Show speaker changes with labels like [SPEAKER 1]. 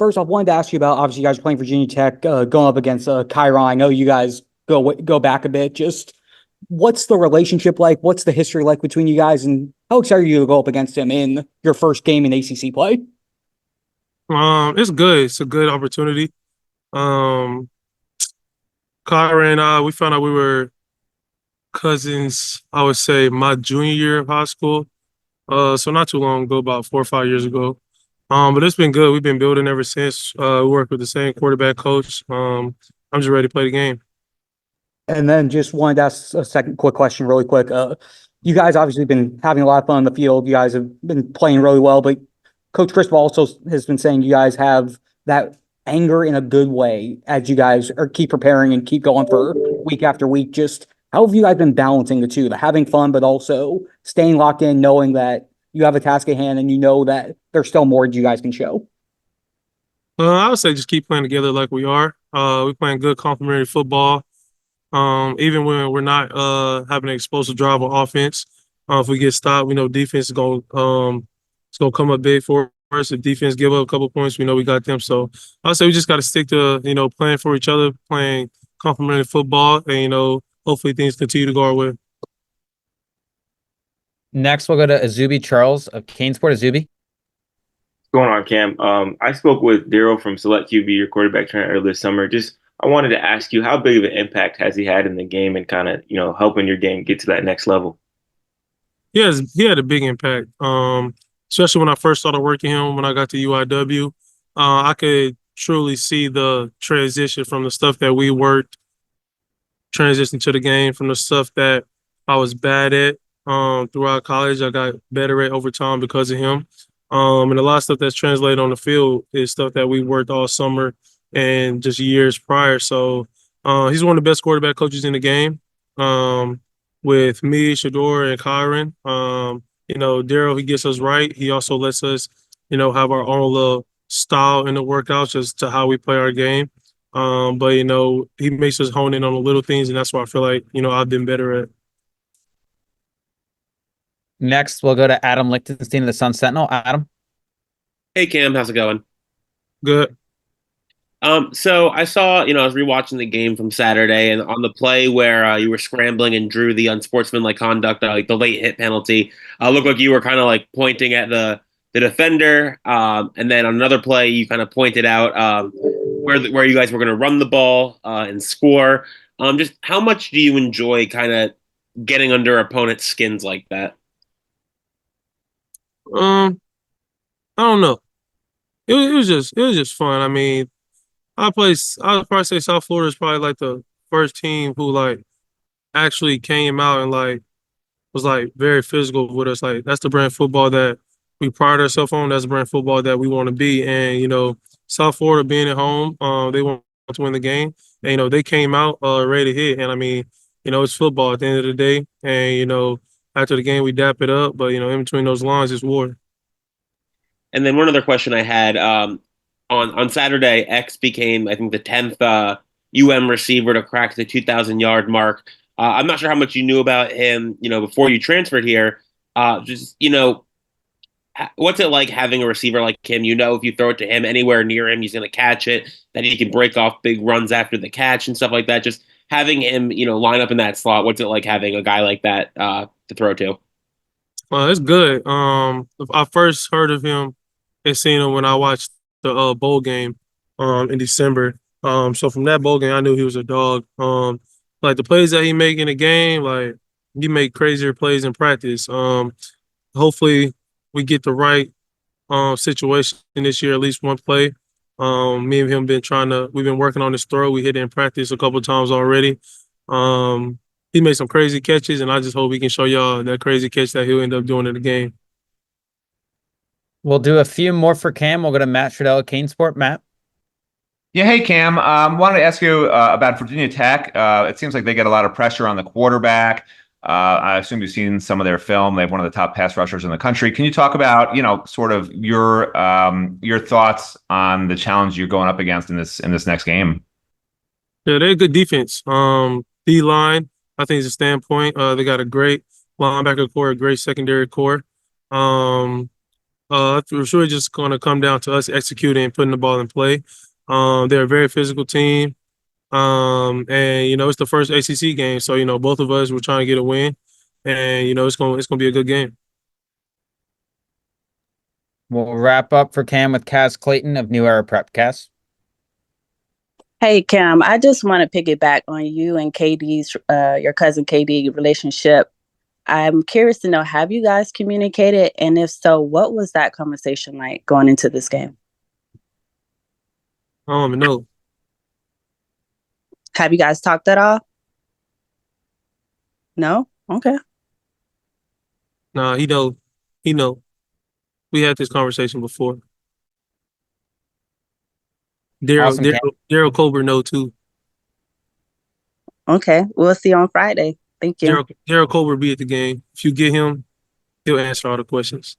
[SPEAKER 1] first off, wanted to ask you about, obviously, you guys are playing Virginia Tech, going up against Kyron. I know you guys go back a bit. Just what's the relationship like? What's the history like between you guys? And how excited are you to go up against him in your first game in ACC play?
[SPEAKER 2] It's good. It's a good opportunity. Um, Kyra and I, we found out we were cousins, I would say my junior year of high school. So not too long ago, about 4 or 5 years ago. But it's been good. We've been building ever since. We work with the same quarterback coach. I'm just ready to play the game.
[SPEAKER 1] And then just wanted to ask a second quick question, really quick. You guys obviously been having a lot of fun on the field. You guys have been playing really well, but Coach Crisp also has been saying you guys have that anger in a good way as you guys are keep preparing and keep going for week after week. Just how have you guys been balancing the two, the having fun, but also staying locked in, knowing that you have a task at hand and you know that there's still more you guys can show?
[SPEAKER 2] I would say just keep playing together like we are. We're playing good complementary football. Even when we're not having an explosive drive on offense, if we get stopped, we know defense is going it's gonna come up big for us. If defense give up a couple points, we know we got them. So I'll say we just got to stick to playing for each other, playing complementary football, and hopefully things continue to go our way.
[SPEAKER 3] Next, we'll go to Azubi Charles of Canesport. Azubi.
[SPEAKER 4] Going on, Cam? I spoke with Daryl from Select QB, your quarterback trainer, earlier this summer. Just I wanted to ask you, how big of an impact has he had in the game and kind of helping your game get to that next level?
[SPEAKER 2] He had a big impact. Especially when I first started working him when I got to UIW. I could truly see the transition from the stuff that we worked, transition to the game, from the stuff that I was bad at throughout college. I got better at over time because of him. And a lot of stuff that's translated on the field is stuff that we worked all summer and just years prior. So he's one of the best quarterback coaches in the game. With me, Shador, and Kyron. Daryl, he gets us right. He also lets us, have our own little style in the workouts as to how we play our game. But he makes us hone in on the little things, and that's what I feel like, I've been better at.
[SPEAKER 3] Next, we'll go to Adam Lichtenstein of the Sun Sentinel. Adam.
[SPEAKER 5] Hey Cam, how's it going?
[SPEAKER 2] Good.
[SPEAKER 5] So I saw, I was rewatching the game from Saturday, and on the play where you were scrambling and drew the unsportsmanlike conduct, like the late hit penalty, looked like you were kind of like pointing at the defender, and then on another play, you kind of pointed out where you guys were going to run the ball and score. Just how much do you enjoy kind of getting under opponents' skins like that?
[SPEAKER 2] Um, I don't know. It was just fun. I mean, I'd probably say South Florida is probably like the first team who like actually came out and like was like very physical with us. Like that's the brand of football that we pride ourselves on. That's the brand of football that we want to be. And South Florida being at home, they want to win the game. And they came out ready to hit. And I mean, it's football at the end of the day. And after the game we dap it up, but in between those lines it's war.
[SPEAKER 5] And then one other question I had on Saturday, X became I think the 10th receiver to crack the 2,000-yard mark. I'm not sure how much you knew about him, before you transferred here. What's it like having a receiver like him? If you throw it to him anywhere near him, he's going to catch it. That he can break off big runs after the catch and stuff like that. Just having him, line up in that slot. What's it like having a guy like that to throw to?
[SPEAKER 2] It's good. I first heard of him and seen him when I watched the bowl game in December. So from that bowl game, I knew he was a dog. Like the plays that he make in the game, like he make crazier plays in practice. Hopefully we get the right situation this year, at least one play. Me and him we've been working on this throw. We hit it in practice a couple of times already. He made some crazy catches, and I just hope he can show y'all that crazy catch that he'll end up doing in the game.
[SPEAKER 3] We'll do a few more for Cam. We'll go to Matt Trudell at Canesport. Matt.
[SPEAKER 6] Yeah, hey Cam. Wanted to ask you about Virginia Tech. It seems like they get a lot of pressure on the quarterback. I assume you've seen some of their film. They have one of the top pass rushers in the country. Can you talk about, sort of your thoughts on the challenge you're going up against in this next game?
[SPEAKER 2] Yeah, they're a good defense. D-line, I think is a standpoint. They got a great linebacker core, a great secondary core. For sure, it's just going to come down to us executing and putting the ball in play. They're a very physical team. And it's the first ACC game, so both of us we're trying to get a win, and it's gonna be a good game.
[SPEAKER 3] We'll wrap up for Cam with Cass Clayton of New Era Prep. Cass.
[SPEAKER 7] Hey Cam, I just want to piggyback on you and KD's, your cousin KD relationship. I'm curious to know, have you guys communicated? And if so, what was that conversation like going into this game?
[SPEAKER 2] I don't even know.
[SPEAKER 7] Have you guys talked at all? No? Okay.
[SPEAKER 2] Nah, he know. We had this conversation before.
[SPEAKER 3] Awesome, Cam.
[SPEAKER 2] Daryl Colbert know too.
[SPEAKER 7] Okay. We'll see you on Friday. Thank you.
[SPEAKER 2] Daryl Colbert be at the game. If you get him, he'll answer all the questions.